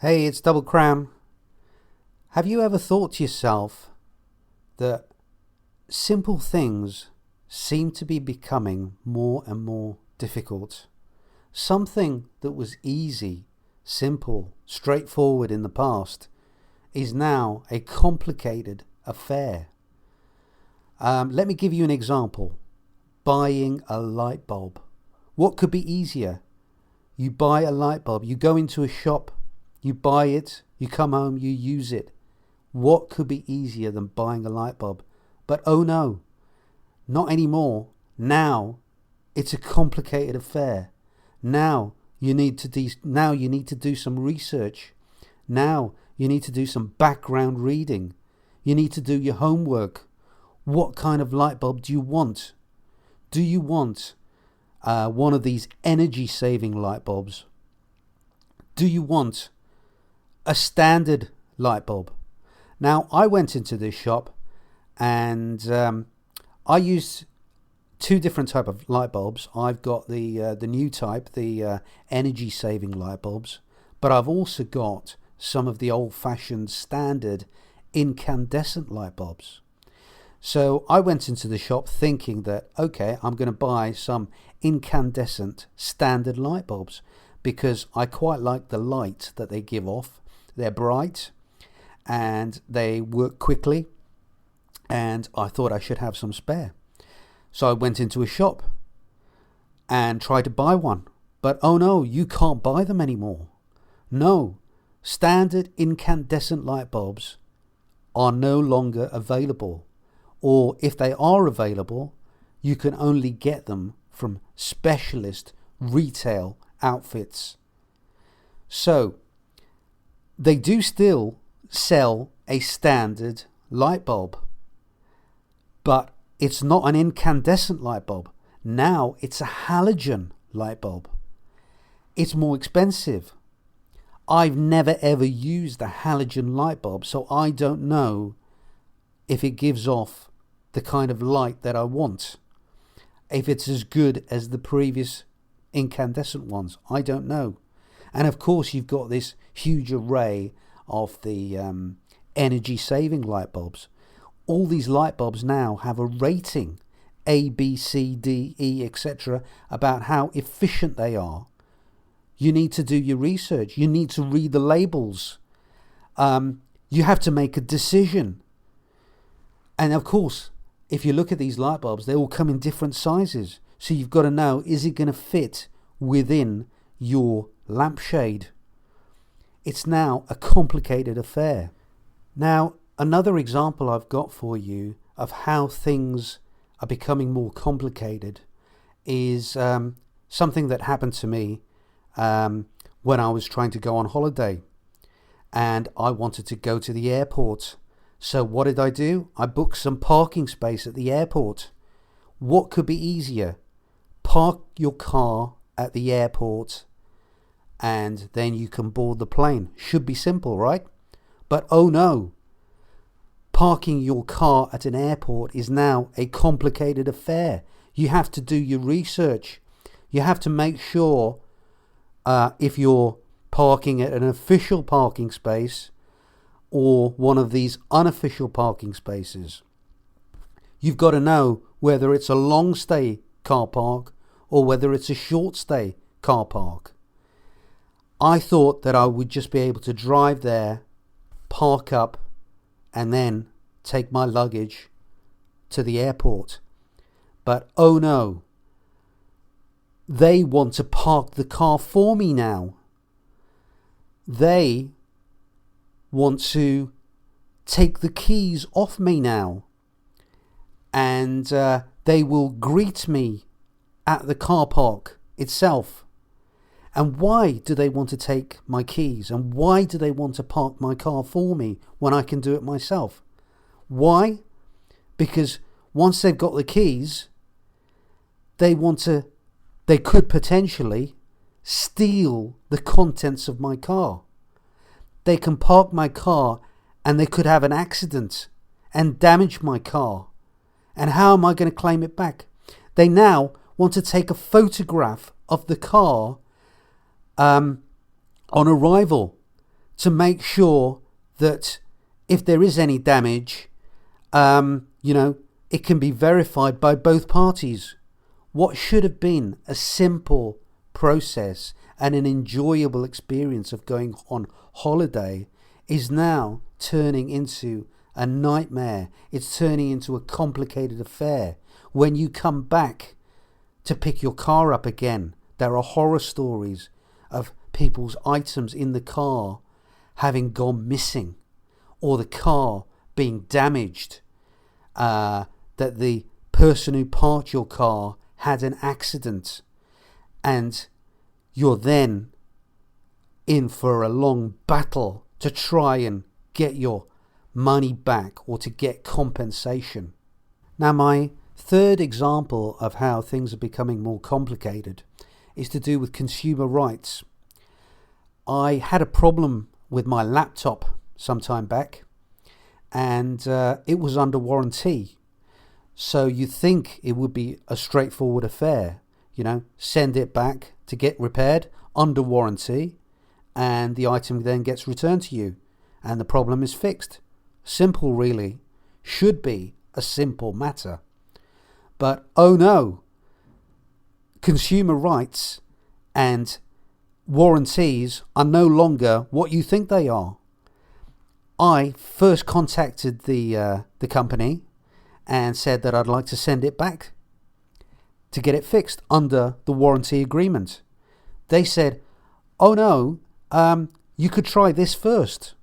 Hey, it's Double Krown. Have you ever thought to yourself that simple things seem to be becoming more and more difficult? Something that was easy, simple, straightforward in the past is now a complicated affair. Let me give you an example. Buying a light bulb. What could be easier? You buy a light bulb, you go into a shop, you buy it, you come home, you use it. What could be easier than buying a light bulb? But oh no, not anymore. Now it's a complicated affair. Now you need to do some research. Now you need to do some background reading. You need to do your homework. What kind of light bulb do you want? Do you want one of these energy saving light bulbs? Do you want a standard light bulb? Now, I went into this shop and I used two different type of light bulbs. I've got the new type, the energy saving light bulbs, but I've also got some of the old-fashioned standard incandescent light bulbs. So I went into the shop thinking that, okay, I'm going to buy some incandescent standard light bulbs because I quite like the light that they give off. They're bright and they work quickly, and I thought I should have some spare. So I went into a shop and tried to buy one. But oh no, you can't buy them anymore. No, standard incandescent light bulbs are no longer available. Or if they are available, you can only get them from specialist retail outfits. So they do still sell a standard light bulb, but it's not an incandescent light bulb. Now it's a halogen light bulb. It's more expensive. I've never ever used a halogen light bulb, so I don't know if it gives off the kind of light that I want. If it's as good as the previous incandescent ones, I don't know. And of course you've got this huge array of the energy saving light bulbs. All these light bulbs now have a rating, A, B, C, D, E, etc., about how efficient they are. You need to do your research. You need to read the labels. You have to make a decision. And of course, if you look at these light bulbs, they all come in different sizes. So you've got to know, is it going to fit within your lampshade? It's now a complicated affair. Now, another example I've got for you of how things are becoming more complicated is something that happened to me when I was trying to go on holiday and I wanted to go to the airport. So what did I do? I booked some parking space at the airport. What could be easier? Park your car at the airport and then you can board the plane. Should be simple, right? But oh no, parking your car at an airport is now a complicated affair. You have to do your research. You have to make sure if you're parking at an official parking space or one of these unofficial parking spaces. You've got to know whether it's a long stay car park or whether it's a short stay car park. I thought that I would just be able to drive there, park up, and then take my luggage to the airport. But oh no, they want to park the car for me now. They want to take the keys off me now. And they will greet me at the car park itself. And why do they want to take my keys? And why do they want to park my car for me when I can do it myself? Why? Because once they've got the keys, they could potentially steal the contents of my car. They can park my car and they could have an accident and damage my car. And how am I going to claim it back? They now want to take a photograph of the car on arrival to make sure that if there is any damage, it can be verified by both parties. What should have been a simple process and an enjoyable experience of going on holiday is now turning into a nightmare. It's turning into a complicated affair. When you come back to pick your car up again, there are horror stories of people's items in the car having gone missing, or the car being damaged, that the person who parked your car had an accident, and you're then in for a long battle to try and get your money back or to get compensation. Now, my third example of how things are becoming more complicated is to do with consumer rights. I had a problem with my laptop some time back, and it was under warranty. So you think it would be a straightforward affair, send it back to get repaired under warranty, and the item then gets returned to you, and the problem is fixed. Simple, really. Should be a simple matter. But oh no, consumer rights and warranties are no longer what you think they are. I first contacted the company and said that I'd like to send it back to get it fixed under the warranty agreement. They said, oh no, you could try this first.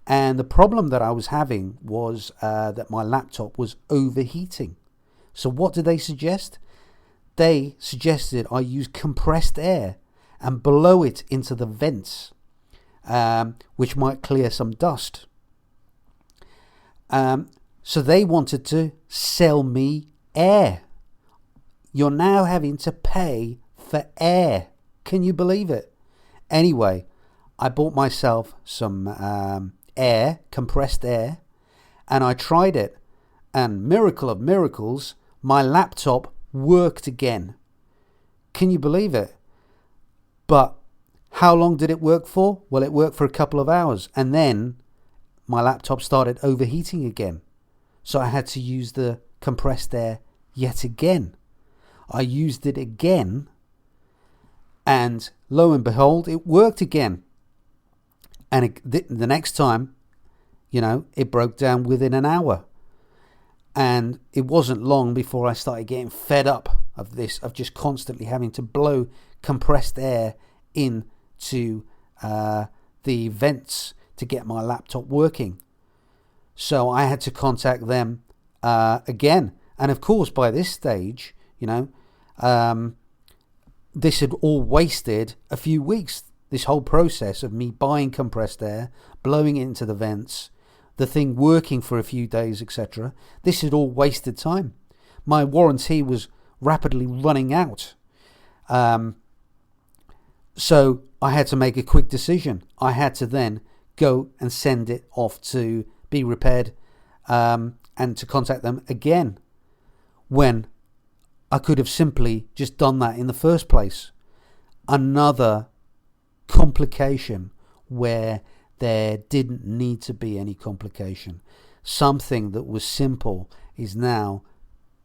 And the problem that I was having was that my laptop was overheating. So what did they suggest? They suggested I use compressed air and blow it into the vents, which might clear some dust. So they wanted to sell me air. You're now having to pay for air. Can you believe it? Anyway, I bought myself some air, compressed air, and I tried it. And miracle of miracles, my laptop worked again. Can you believe it? But how long did it work for? Well, it worked for a couple of hours, and then my laptop started overheating again. So I had to use the compressed air yet again. I used it again, and lo and behold, it worked again. And the next time, it broke down within an hour. And it wasn't long before I started getting fed up of this, of just constantly having to blow compressed air into the vents to get my laptop working. So I had to contact them again. And of course, by this stage, this had all wasted a few weeks. This whole process of me buying compressed air, blowing it into the vents, the thing working for a few days, etc. This had all wasted time. My warranty was rapidly running out. So I had to make a quick decision. I had to then go and send it off to be repaired and to contact them again, when I could have simply just done that in the first place. Another complication where there didn't need to be any complication. Something that was simple is now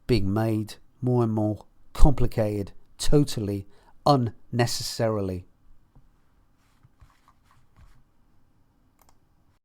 being made more and more complicated, totally unnecessarily.